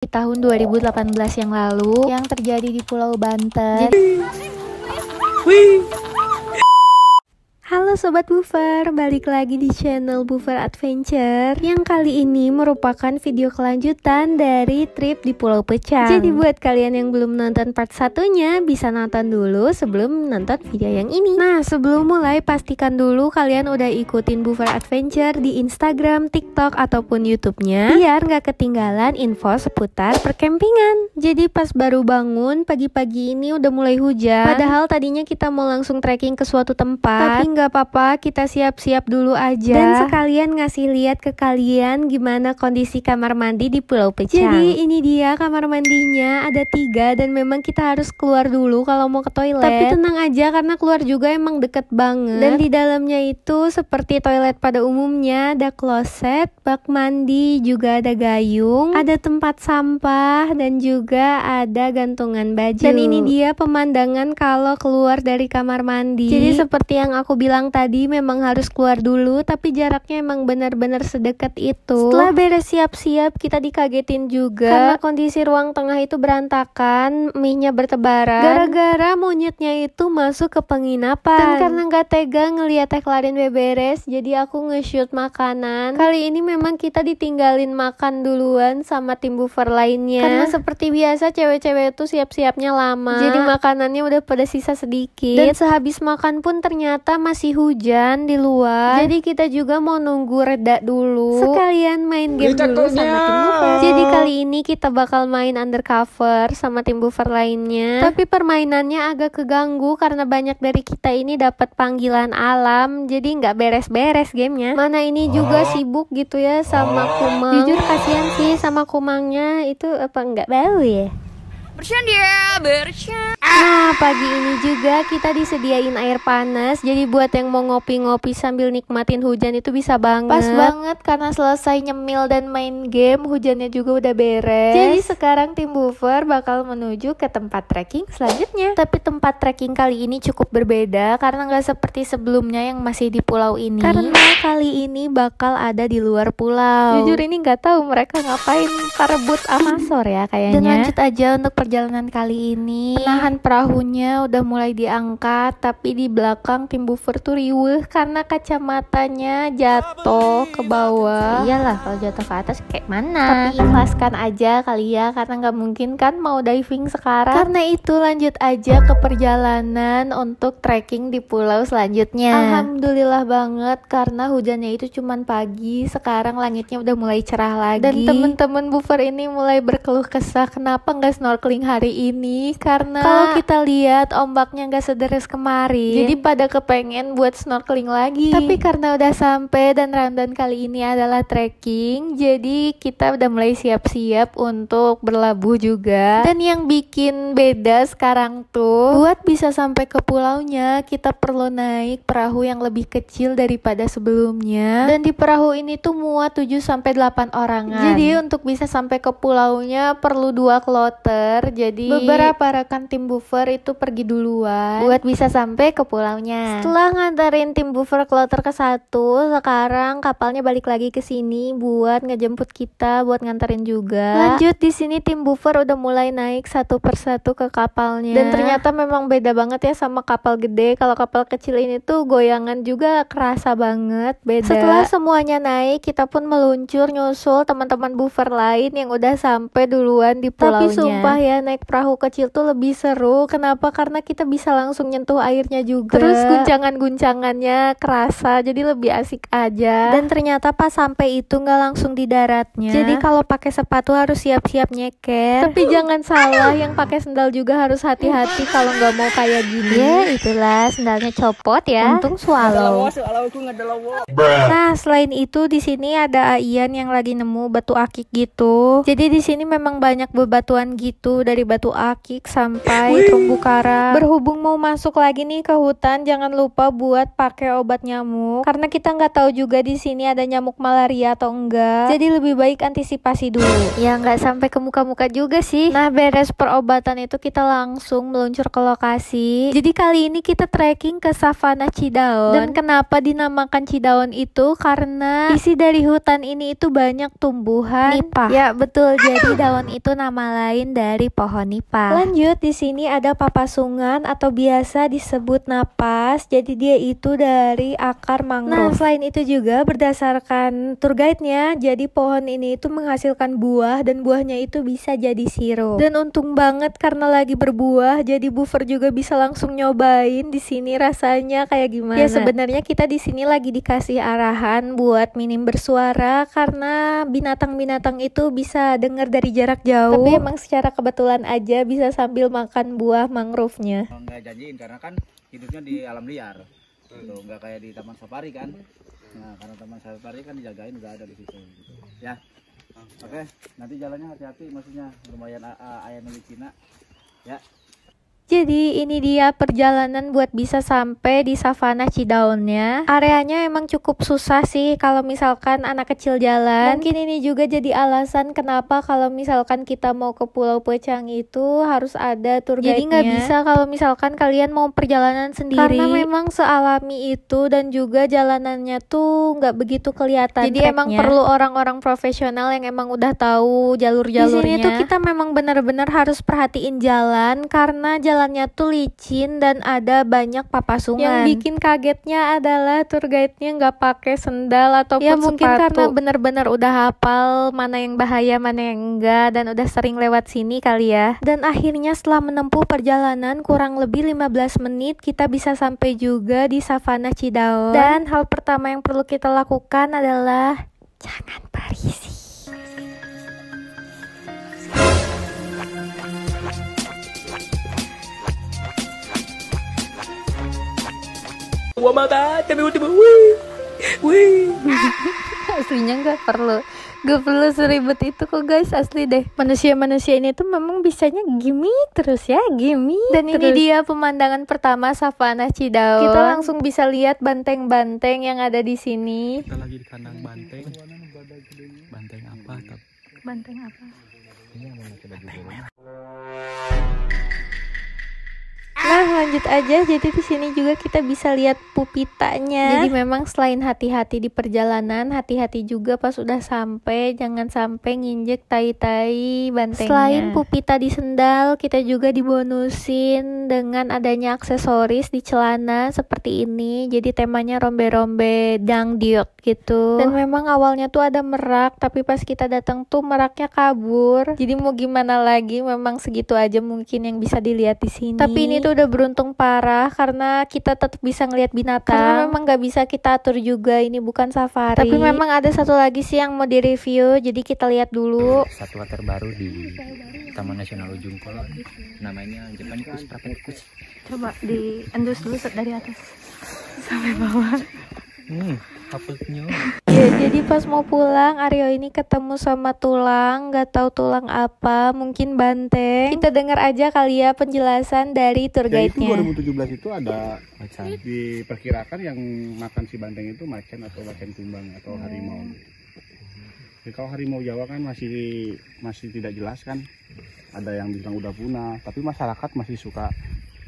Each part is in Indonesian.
Di tahun 2018 yang lalu yang terjadi di Pulau Banten. Halo Sobat Buffer, balik lagi di channel Buffer Adventure. Yang kali ini merupakan video kelanjutan dari trip di Pulau Pecang. Jadi buat kalian yang belum nonton part satunya, bisa nonton dulu sebelum nonton video yang ini. Nah, sebelum mulai pastikan dulu kalian udah ikutin Buffer Adventure di Instagram, TikTok, ataupun YouTube-nya, biar nggak ketinggalan info seputar perkempingan. Jadi pas baru bangun pagi-pagi ini udah mulai hujan. Padahal tadinya kita mau langsung trekking ke suatu tempat, tapi nggak apa-apa, kita siap-siap dulu aja. Dan sekalian ngasih lihat ke kalian gimana kondisi kamar mandi di Pulau Pecang. Jadi ini dia kamar mandinya, ada 3 dan memang kita harus keluar dulu kalau mau ke toilet. Tapi tenang aja karena keluar juga emang deket banget. Dan di dalamnya itu seperti toilet pada umumnya, ada kloset, bak mandi, juga ada gayung, ada tempat sampah dan juga ada gantungan baju. Dan ini dia pemandangan kalau keluar dari kamar mandi. Jadi seperti yang aku bilang tadi, memang harus keluar dulu, tapi jaraknya emang benar-benar sedekat itu. Setelah beres siap-siap, kita dikagetin juga karena kondisi ruang tengah itu berantakan, mie-nya bertebaran gara-gara monyetnya itu masuk ke penginapan. Dan karena nggak tega ngeliat Teh Klarin beberes, jadi aku nge-shoot makanan. Kali ini memang kita ditinggalin makan duluan sama tim buffer lainnya, karena seperti biasa cewek-cewek itu siap-siapnya lama, jadi makanannya udah pada sisa sedikit. Dan sehabis makan pun ternyata masih hujan di luar, jadi kita juga mau nunggu reda dulu, sekalian main game dulu sama tim buffer. Jadi kali ini kita bakal main undercover sama tim buffer lainnya, tapi permainannya agak keganggu karena banyak dari kita ini dapat panggilan alam, jadi nggak beres-beres gamenya. Mana ini juga sibuk gitu ya sama Kumang. Jujur kasihan sih sama Kumangnya, itu apa nggak bau ya? Bersihan dia, bersihan. Nah, pagi ini juga kita disediain air panas. Jadi buat yang mau ngopi-ngopi sambil nikmatin hujan itu bisa banget. Pas banget karena selesai nyemil dan main game, hujannya juga udah beres. Jadi sekarang tim buffer bakal menuju ke tempat trekking selanjutnya. Tapi tempat trekking kali ini cukup berbeda karena nggak seperti sebelumnya yang masih di pulau ini. Karena kali ini bakal ada di luar pulau. Jujur ini nggak tahu mereka ngapain, parebut Amasor ya kayaknya. Dan lanjut aja untuk perjalanan kali ini. Penahan perahunya udah mulai diangkat, tapi di belakang tim buffer tuh riuh karena kacamatanya jatuh ke bawah. Iyalah, kalau jatuh ke atas kayak mana. Tapi ikhlaskan aja kali ya, karena nggak mungkin kan mau diving sekarang. Karena itu lanjut aja ke perjalanan untuk trekking di pulau selanjutnya. Alhamdulillah banget karena hujannya itu cuman pagi, sekarang langitnya udah mulai cerah lagi. Dan temen-temen buffer ini mulai berkeluh kesah kenapa nggak snorkeling hari ini, karena kalau kita lihat ombaknya nggak sederes kemarin, jadi pada kepengen buat snorkeling lagi. Tapi karena udah sampai dan rundown kali ini adalah trekking, jadi kita udah mulai siap-siap untuk berlabuh juga. Dan yang bikin beda sekarang tuh, buat bisa sampai ke pulaunya kita perlu naik perahu yang lebih kecil daripada sebelumnya. Dan di perahu ini tuh muat 7-8 orangan. Jadi untuk bisa sampai ke pulaunya perlu 2 kloter. Jadi beberapa rekan tim buffer itu pergi duluan buat bisa sampai ke pulaunya. Setelah nganterin tim buffer kloter ke-1, sekarang kapalnya balik lagi ke sini buat ngejemput kita buat nganterin juga. Lanjut di sini tim buffer udah mulai naik satu persatu ke kapalnya. Dan ternyata memang beda banget ya sama kapal gede. Kalau kapal kecil ini tuh goyangan juga kerasa banget beda. Setelah semuanya naik, kita pun meluncur nyusul teman-teman buffer lain yang udah sampai duluan di pulaunya. Tapi sumpah ya, naik perahu kecil tuh lebih seru. Kenapa? Karena kita bisa langsung nyentuh airnya juga. Terus guncangan-guncangannya kerasa, jadi lebih asik aja. Dan ternyata pas sampai itu nggak langsung di daratnya. Jadi kalau pakai sepatu harus siap-siap nyeker. Tapi jangan salah, yang pakai sendal juga harus hati-hati kalau nggak mau kayak gini. Ya itulah, sendalnya copot ya. Untung swallow. Nah, selain itu di sini ada Aian yang lagi nemu batu akik gitu. Jadi di sini memang banyak bebatuan gitu, dari batu akik sampai terumbu karang. Berhubung mau masuk lagi nih ke hutan, jangan lupa buat pakai obat nyamuk karena kita nggak tahu juga di sini ada nyamuk malaria atau enggak. Jadi lebih baik antisipasi dulu. Ya nggak sampai ke muka-muka juga sih. Nah, beres perobatan itu kita langsung meluncur ke lokasi. Jadi kali ini kita trekking ke Savana Cidaon. Dan kenapa dinamakan Cidaon itu? Karena isi dari hutan ini itu banyak tumbuhan nipah. Ya betul, jadi daun itu nama lain dari pohon nipah. Lanjut, di sini ada papasungan atau biasa disebut napas. Jadi dia itu dari akar mangrove. Nah, selain itu juga berdasarkan tour guide-nya, jadi pohon ini itu menghasilkan buah dan buahnya itu bisa jadi sirup. Dan untung banget karena lagi berbuah, jadi Buffer juga bisa langsung nyobain di sini rasanya kayak gimana. Ya sebenarnya kita di sini lagi dikasih arahan buat minim bersuara karena binatang-binatang itu bisa dengar dari jarak jauh. Tapi emang secara kebetulan aja bisa sambil makan buah mangrove-nya. Nggak janjiin karena kan hidupnya di alam liar, gitu. Nggak kayak di taman safari kan. Nah, karena taman safari kan dijagain udah ada di situ. Gitu. Ya, oke. Nanti jalannya hati-hati, maksudnya lumayan ayam Cina. Ya. Jadi ini dia perjalanan buat bisa sampai di Savana Cidaonnya. Areanya emang cukup susah sih kalau misalkan anak kecil jalan. Mungkin ini juga jadi alasan kenapa kalau misalkan kita mau ke Pulau Pecang itu harus ada tour guide-nya. Jadi nggak bisa kalau misalkan kalian mau perjalanan sendiri. Karena memang sealami itu dan juga jalanannya tuh nggak begitu kelihatan. Jadi emang perlu orang-orang profesional yang emang udah tahu jalur-jalurnya. Di sini tuh kita memang benar-benar harus perhatiin jalan karena jalannya tuh licin dan ada banyak papasungan. Yang bikin kagetnya adalah tour guide-nya nggak pakai sendal ataupun sepatu. Ya mungkin karena benar-benar udah hafal mana yang bahaya, mana yang enggak, dan udah sering lewat sini kali ya. Dan akhirnya setelah menempuh perjalanan kurang lebih 15 menit kita bisa sampai juga di Savana Cidaon. Dan hal pertama yang perlu kita lakukan adalah jangan berisik. Aslinya nggak perlu seribet itu kok guys, asli deh. Manusia ini tuh memang bisanya gimmick terus ya, gimmick. Dan terus. Ini dia pemandangan pertama Savana Cidaon. Kita langsung bisa lihat banteng-banteng yang ada di sini. Kita lagi di kandang banteng. Banteng apa? Banteng apa? Nah lanjut aja, jadi di sini juga kita bisa lihat pupitanya. Jadi memang selain hati-hati di perjalanan, hati-hati juga pas udah sampai, jangan sampai nginjek tai-tai bantengnya. Selain pupita di sendal, kita juga dibonusin dengan adanya aksesoris di celana seperti ini. Jadi temanya rombe-rombe dangdiot gitu. Dan memang awalnya tuh ada merak, tapi pas kita datang tuh meraknya kabur. Jadi mau gimana lagi, memang segitu aja mungkin yang bisa dilihat di sini. Tapi ini tuh udah beruntung parah karena kita tetap bisa ngelihat binatang. Karena memang nggak bisa kita atur juga, ini bukan safari. Tapi memang ada satu lagi sih yang mau direview, jadi kita lihat dulu. Satwa terbaru di Taman Nasional Ujung Kulon, namanya Japanese Prapeticus. Coba diendus dulu dari atas sampai bawah. Apelnya. Ya, jadi pas mau pulang Aryo ini ketemu sama tulang, nggak tahu tulang apa, mungkin banteng. Kita dengar aja kali ya penjelasan dari tour guide-nya. 2017 itu ada macan. Diperkirakan yang makan si banteng itu macan atau macan kumbang atau harimau. Jadi kalau harimau Jawa kan masih tidak jelas kan. Ada yang bilang udah punah, tapi masyarakat masih suka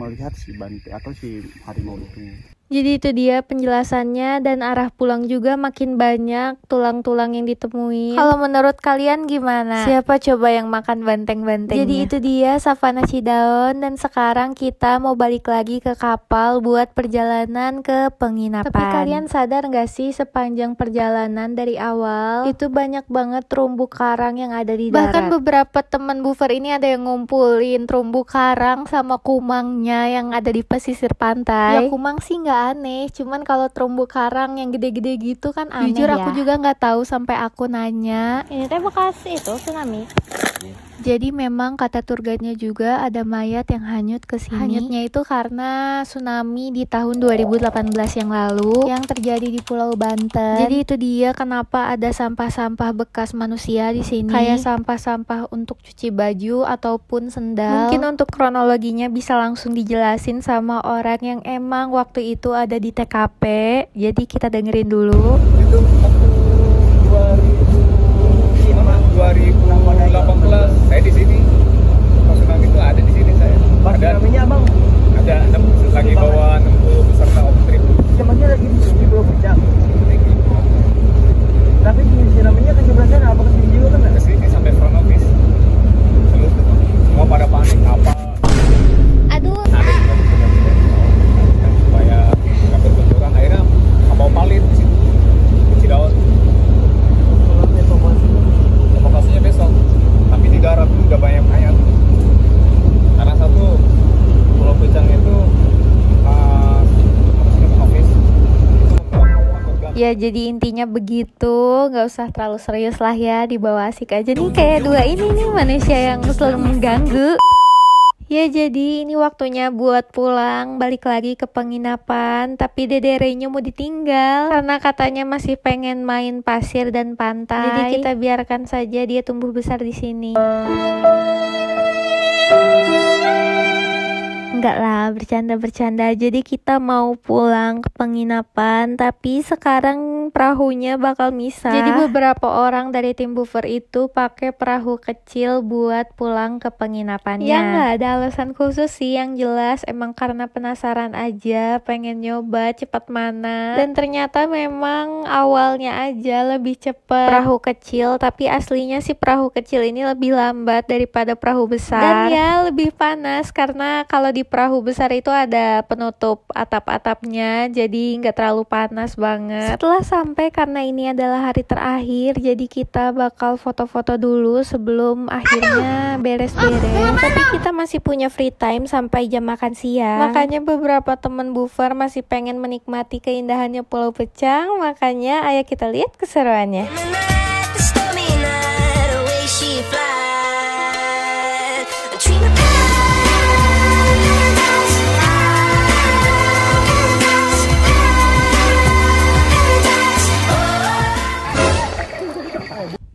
melihat si banteng atau si harimau itu. Jadi itu dia penjelasannya, dan arah pulang juga makin banyak tulang-tulang yang ditemui. Kalau menurut kalian gimana? Siapa coba yang makan banteng-bantengnya? Jadi itu dia Savana Cidaon, dan sekarang kita mau balik lagi ke kapal buat perjalanan ke penginapan. Tapi kalian sadar gak sih sepanjang perjalanan dari awal itu banyak banget terumbu karang yang ada di darat. Bahkan beberapa teman Buffer ini ada yang ngumpulin terumbu karang sama kumangnya yang ada di pesisir pantai. Ya kumang sih nggak nggak aneh, cuman kalau terumbu karang yang gede-gede gitu kan aneh. Jujur aku juga nggak tahu sampai aku nanya. Ini teh bekas itu tsunami. Jadi memang kata tour guide-nya juga ada mayat yang hanyut ke sini. Hanyutnya itu karena tsunami di tahun 2018 yang lalu yang terjadi di Pulau Banten. Jadi itu dia kenapa ada sampah-sampah bekas manusia di sini. Kayak sampah-sampah untuk cuci baju ataupun sendal. Mungkin untuk kronologinya bisa langsung dijelasin sama orang yang emang waktu itu ada di TKP. Jadi kita dengerin dulu. Itu 2018 saya di sini. Pas tsunami itu ada di sini saya. Pas tsunami-nya Bang ada 6 lagi bawa 60 peserta off trip. zamannya lagi di Pulau Puncak. Tapi tsunami-nya ke sebelah sana apa ke sini juga kan? Ke sini sampai front office. Semua pada panik apa? Aduh. Ada juga supaya nggak berbenturan akhirnya kapal palit di situ. Cidaun. Evakuasinya besok, tapi di darat itu udah banyak mayat. Karena satu Pulau Puncak itu ya jadi intinya begitu, nggak usah terlalu serius lah ya, dibawa asik aja nih kayak dua ini nih manusia yang selalu mengganggu. Ya jadi ini waktunya buat pulang, balik lagi ke penginapan, tapi Dederenya mau ditinggal karena katanya masih pengen main pasir dan pantai. Jadi kita biarkan saja dia tumbuh besar di sini. Enggak lah, bercanda-bercanda. Jadi kita mau pulang ke penginapan, tapi sekarang perahunya bakal misah. Jadi beberapa orang dari tim buffer itu pakai perahu kecil buat pulang ke penginapannya. Ya nggak ada alasan khusus sih, yang jelas emang karena penasaran aja, pengen nyoba cepat mana. Dan ternyata memang awalnya aja lebih cepet perahu kecil, tapi aslinya sih perahu kecil ini lebih lambat daripada perahu besar. Dan ya lebih panas karena kalau di perahu besar itu ada penutup atap-atapnya, jadi nggak terlalu panas banget. Setelah sampai, karena ini adalah hari terakhir, jadi kita bakal foto-foto dulu sebelum akhirnya beres-beres. Tapi kita masih punya free time sampai jam makan siang. Makanya beberapa temen buffer masih pengen menikmati keindahannya Pulau Pecang, makanya ayo kita lihat keseruannya.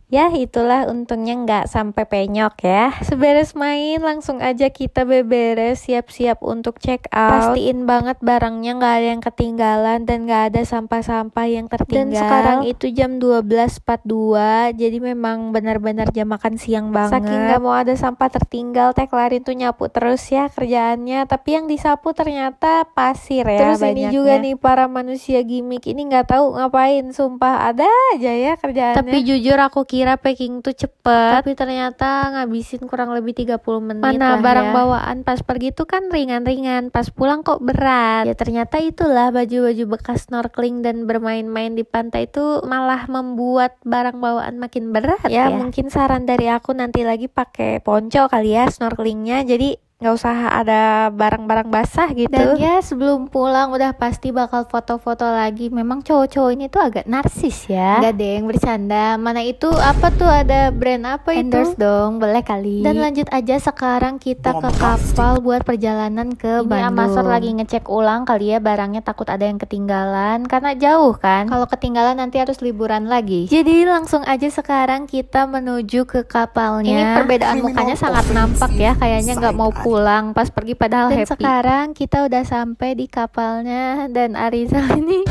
Ya itulah untungnya nggak sampai penyok ya. Seberes main langsung aja kita beberes, siap-siap untuk check out. Pastiin banget barangnya nggak ada yang ketinggalan dan nggak ada sampah-sampah yang tertinggal. Dan sekarang itu jam 12.42, jadi memang benar-benar jam makan siang banget. Saking nggak mau ada sampah tertinggal, Teh Klarin tuh nyapu terus ya kerjaannya. Tapi yang disapu ternyata pasir ya. Terus banyaknya. Ini juga nih para manusia gimmick ini nggak tahu ngapain, sumpah ada aja ya kerjaannya. Tapi jujur aku kira packing tuh cepet, tapi ternyata ngabisin kurang lebih 30 menit. Mana barang bawaan pas pergi tuh kan ringan-ringan, pas pulang kok berat. Ya ternyata itulah baju-baju bekas snorkeling dan bermain-main di pantai itu malah membuat barang bawaan makin berat ya. Mungkin saran dari aku nanti lagi pakai ponco kali ya snorkelingnya, jadi nggak usah ada barang-barang basah gitu. Dan ya sebelum pulang udah pasti bakal foto-foto lagi. Memang cowok-cowok ini tuh agak narsis ya. Enggak deh, yang bercanda. Mana itu apa tuh, ada brand apa itu? Endorse dong, boleh kali. Dan lanjut aja sekarang kita ke kapal buat perjalanan ke Bandung. Amasor lagi ngecek ulang kali ya barangnya, takut ada yang ketinggalan karena jauh kan. Kalau ketinggalan nanti harus liburan lagi. Jadi langsung aja sekarang kita menuju ke kapalnya. Ini perbedaan mukanya sangat nampak ya, kayaknya nggak mau pulang pas pergi padahal dan happy. Sekarang kita udah sampai di kapalnya dan Arizal ini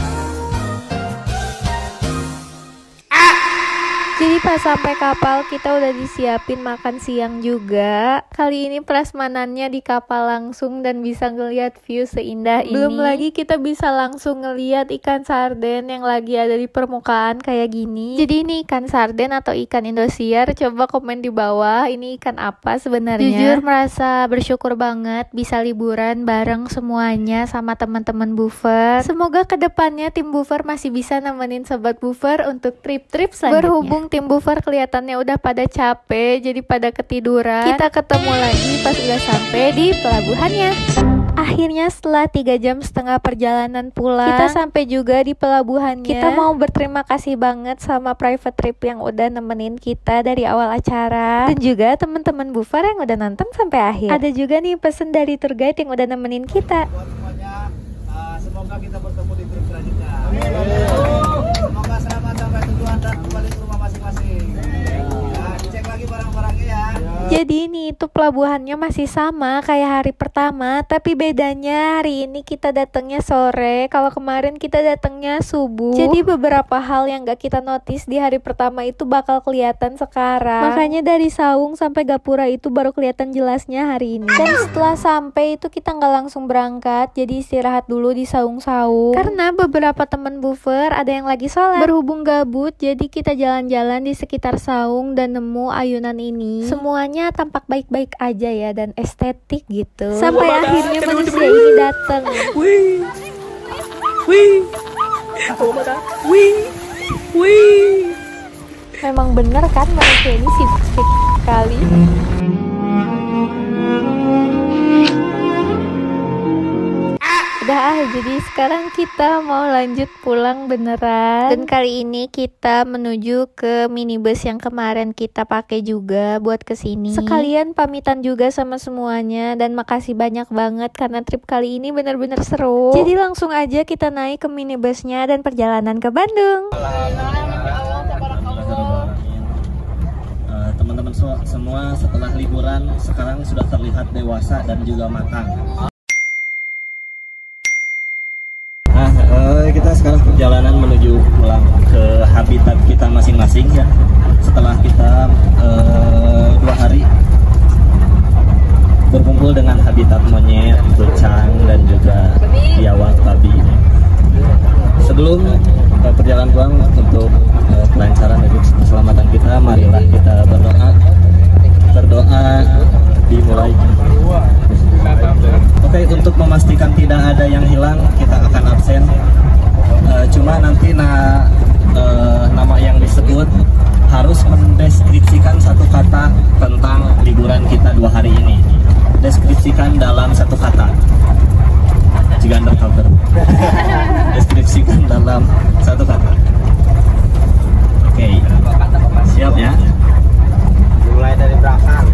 jadi pas sampai kapal kita udah disiapin makan siang juga. Kali ini prasmanannya di kapal langsung dan bisa ngeliat view seindah ini. Belum lagi kita bisa langsung ngeliat ikan sarden yang lagi ada di permukaan kayak gini. Jadi ini ikan sarden atau ikan Indosiar? Coba komen di bawah, ini ikan apa sebenarnya? Jujur merasa bersyukur banget bisa liburan bareng semuanya sama teman-teman buffer. Semoga kedepannya tim buffer masih bisa nemenin sobat buffer untuk trip-trip selanjutnya. Berhubung tim buffer kelihatannya udah pada capek, jadi pada ketiduran. Kita ketemu lagi pas udah sampai di pelabuhannya. akhirnya setelah 3,5 jam perjalanan pulang, kita sampai juga di pelabuhannya. Kita mau berterima kasih banget sama private trip yang udah nemenin kita dari awal acara, dan juga teman-teman Bufer yang udah nonton sampai akhir. Ada juga nih pesan dari tour guide yang udah nemenin kita. Buat semuanya, semoga kita bertemu di trip selanjutnya. Semoga selamat sampai tujuan dan kembali ke rumah masing-masing. Dicek lagi barang-barangnya ya. Jadi ini itu pelabuhannya masih sama kayak hari pertama, tapi bedanya hari ini kita datangnya sore, kalau kemarin kita datangnya subuh. Jadi beberapa hal yang gak kita notice di hari pertama itu bakal kelihatan sekarang. Makanya dari saung sampai gapura itu baru kelihatan jelasnya hari ini. Dan setelah sampai itu kita nggak langsung berangkat, jadi istirahat dulu di saung-saung. Karena beberapa teman Bufer ada yang lagi sholat. Berhubung gabut, jadi kita jalan-jalan di sekitar saung dan nemu ayunan ini. Semuanya tampak baik-baik aja ya dan estetik gitu. Sampai akhirnya manusia ini datang. Memang bener kan manusia ini sibuk sekali. Udah jadi sekarang kita mau lanjut pulang beneran. Dan kali ini kita menuju ke minibus yang kemarin kita pakai juga buat kesini. Sekalian pamitan juga sama semuanya, dan makasih banyak banget karena trip kali ini bener-bener seru. Jadi langsung aja kita naik ke minibusnya dan perjalanan ke Bandung. Teman-teman semua setelah liburan sekarang sudah terlihat dewasa dan juga matang. Kita sekarang perjalanan menuju pulang ke habitat kita masing-masing ya. Setelah kita 2 hari berkumpul dengan habitat monyet, kucang, dan juga biawak, babi. Sebelum perjalanan pulang untuk kelancaran dan keselamatan kita, marilah kita berdoa dimulai. Oke, untuk memastikan tidak ada yang hilang, kita akan absen. Cuma nanti nama yang disebut harus mendeskripsikan satu kata tentang liburan kita 2 hari ini. Deskripsikan dalam satu kata. Jika undercover. Deskripsikan dalam satu kata. Oke. Siap ya? Mulai dari belakang.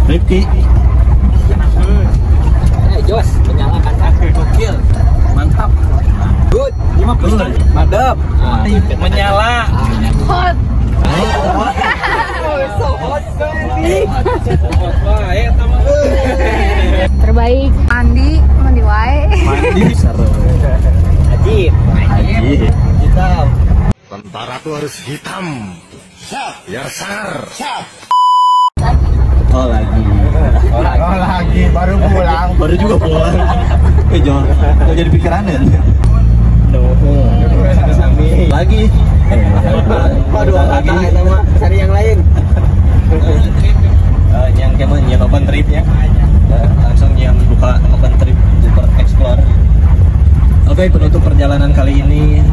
Rifki. Jos, menyalakan kaki. Gokil. Mantap. Good. 50. Mantap. Menyala. Hot. So hot baby. Terbaik Andi mandi wae. Mandi seru. Ajib. Ajib. Hitam. Tentara tuh harus hitam. Biar sangar. Oh lagi. Oh lagi baru pulang. Baru juga pulang. Jangan jadi pikirannya. Lagi. Waduh, lagi sama cari yang lain. Yang kemana nyiap open tripnya. Langsung yang buka open trip super explore. Oke, penutup perjalanan kali ini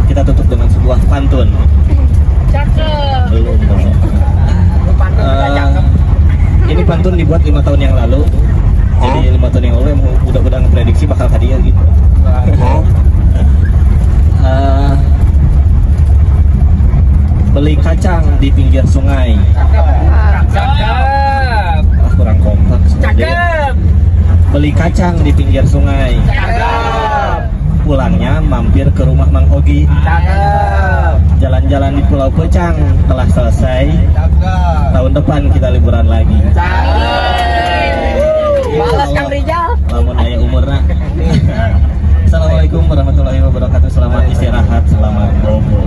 kita tutup dengan sebuah pantun. Cakep. Belum. Ini pantun dibuat 5 tahun yang lalu. Jadi 5 tahun yang lalu yang udah ngeprediksi bakal hadiah gitu. Beli kacang di pinggir sungai. Cakep. Kurang kompak. Cakep. Beli kacang di pinggir sungai. Cakep. Pulangnya mampir ke rumah Mang Ogi. Cakep. Jalan-jalan di Pulau Pecang telah selesai. Cakep. Tahun depan kita liburan lagi. Balas Kang Rijal. Lamun aya umurna. Assalamualaikum warahmatullahi wabarakatuh. Selamat istirahat, selamat bobo.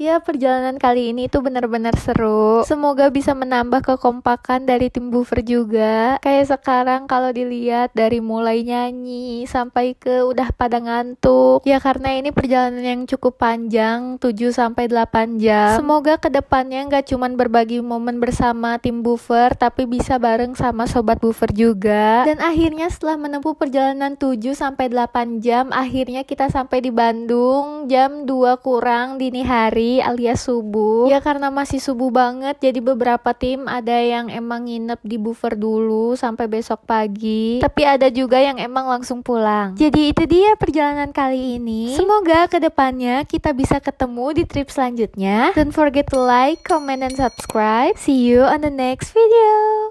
Ya, perjalanan kali ini itu benar-benar seru. Semoga bisa menambah kekompakan dari tim Bufer juga. Kayak sekarang kalau dilihat dari mulai nyanyi sampai ke udah pada ngantuk. Ya karena ini perjalanan yang cukup panjang, 7-8 jam. Semoga kedepannya nggak cuman berbagi momen bersama tim Bufer, tapi bisa bareng sama sobat Bufer juga. Dan akhirnya setelah menempuh perjalanan 7-8 jam, akhirnya kita sampai di Bandung jam 2 kurang dini hari. pagi alias subuh. Ya karena masih subuh banget, jadi beberapa tim ada yang emang nginep di buffer dulu sampai besok pagi. Tapi ada juga yang emang langsung pulang. Jadi itu dia perjalanan kali ini. Semoga kedepannya kita bisa ketemu di trip selanjutnya. Don't forget to like, comment, and subscribe. See you on the next video.